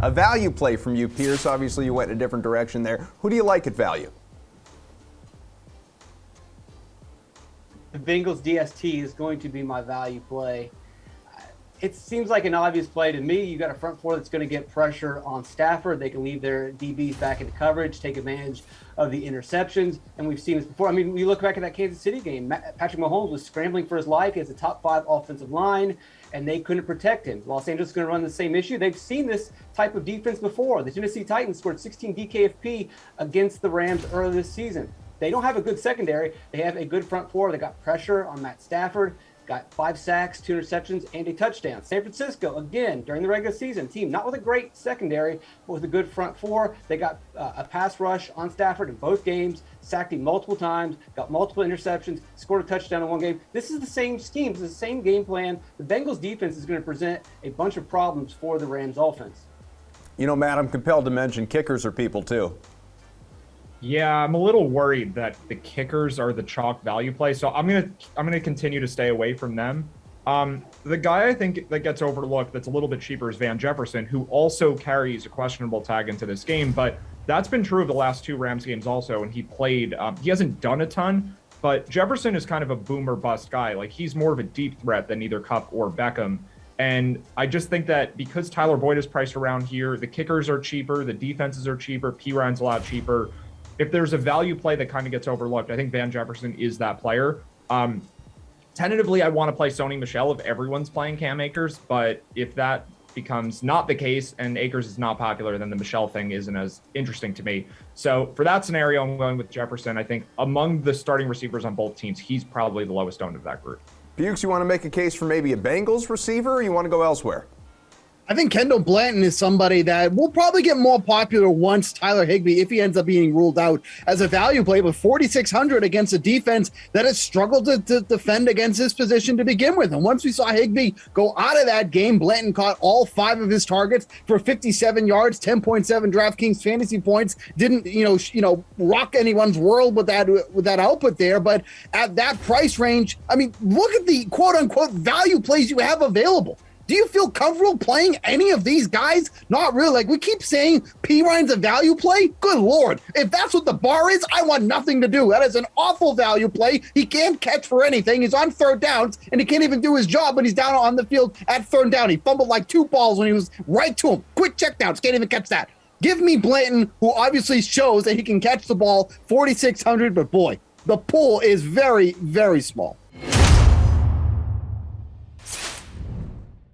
A value play from you, Pearce. Obviously, you went in a different direction there. Who do you like at value? The Bengals DST is going to be my value play. It seems like an obvious play to me. You got a front four that's going to get pressure on Stafford. They can leave their DBs back into coverage, take advantage of the interceptions, and we've seen this before. I mean, we look back at that Kansas City game. Patrick Mahomes was scrambling for his life. He has a top 5 offensive line, and they couldn't protect him. Los Angeles is going to run the same issue. They've seen this type of defense before. The Tennessee Titans scored 16 DKFP against the Rams earlier this season. They don't have a good secondary. They have a good front four. They got pressure on Matt Stafford. Got 5 sacks, 2 interceptions, and a touchdown. San Francisco, again, during the regular season, team not with a great secondary, but with a good front four. They got a pass rush on Stafford in both games, sacked him multiple times, got multiple interceptions, scored a touchdown in one game. This is the same scheme. This is the same game plan. The Bengals defense is going to present a bunch of problems for the Rams offense. You know, Matt, I'm compelled to mention kickers are people too. Yeah, I'm a little worried that the kickers are the chalk value play, so I'm gonna continue to stay away from them. The guy I think that gets overlooked that's a little bit cheaper is Van Jefferson, who also carries a questionable tag into this game, but that's been true of the last 2 Rams games also, and he played. He hasn't done a ton, but Jefferson is kind of a boom or bust guy. Like, he's more of a deep threat than either Kupp or Beckham. And I just think that because Tyler Boyd is priced around here, the kickers are cheaper, the defenses are cheaper, Ryan's a lot cheaper. If there's a value play that kind of gets overlooked, I think Van Jefferson is that player. Tentatively, I want to play Sony Michel if everyone's playing Cam Akers, but if that becomes not the case and Akers is not popular, then the Michel thing isn't as interesting to me. So for that scenario, I'm going with Jefferson. I think among the starting receivers on both teams, he's probably the lowest owned of that group. Bukes, you want to make a case for maybe a Bengals receiver, or you want to go elsewhere? I think Kendall Blanton is somebody that will probably get more popular once Tyler Higbee, if he ends up being ruled out, as a value play with 4,600 against a defense that has struggled to defend against his position to begin with. And once we saw Higbee go out of that game, Blanton caught all 5 of his targets for 57 yards, 10.7 DraftKings fantasy points. Didn't rock anyone's world with that output there, but at that price range, I mean, look at the quote unquote value plays you have available. Do you feel comfortable playing any of these guys? Not really. Like, we keep saying Ryan's a value play. Good Lord. If that's what the bar is, I want nothing to do. That is an awful value play. He can't catch for anything. He's on 3rd downs, and he can't even do his job when he's down on the field at 3rd down. He fumbled like 2 balls when he was right to him. Quick checkdowns. Can't even catch that. Give me Blanton, who obviously shows that he can catch the ball, 4,600, but boy, the pool is very, very small.